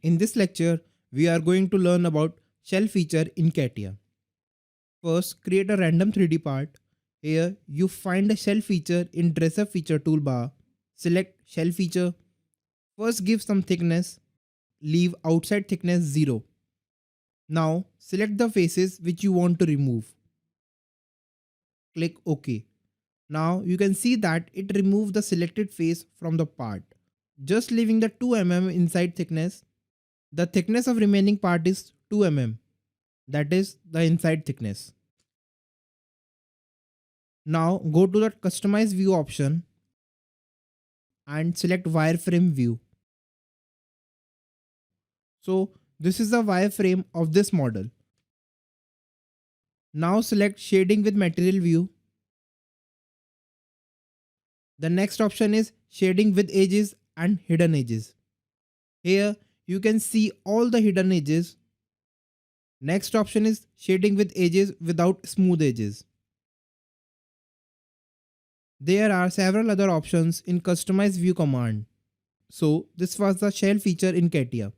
In this lecture, we are going to learn about shell feature in Catia. First, create a random 3D part. Here, you find a shell feature in dresser feature toolbar. Select shell feature. First, give some thickness. Leave outside thickness 0. Now, select the faces which you want to remove. Click OK. Now, you can see that it removed the selected face from the part. Just leaving the 2 mm inside thickness. The thickness of remaining part is 2 mm. That is the inside thickness. Now go to the customize view option and select wireframe view. So this is the wireframe of this model. Now select shading with material view. The next option is shading with edges and hidden edges. Here you can see all the hidden edges. Next option is shading with edges without smooth edges. There are several other options in customize view command. So this was the shell feature in Catia.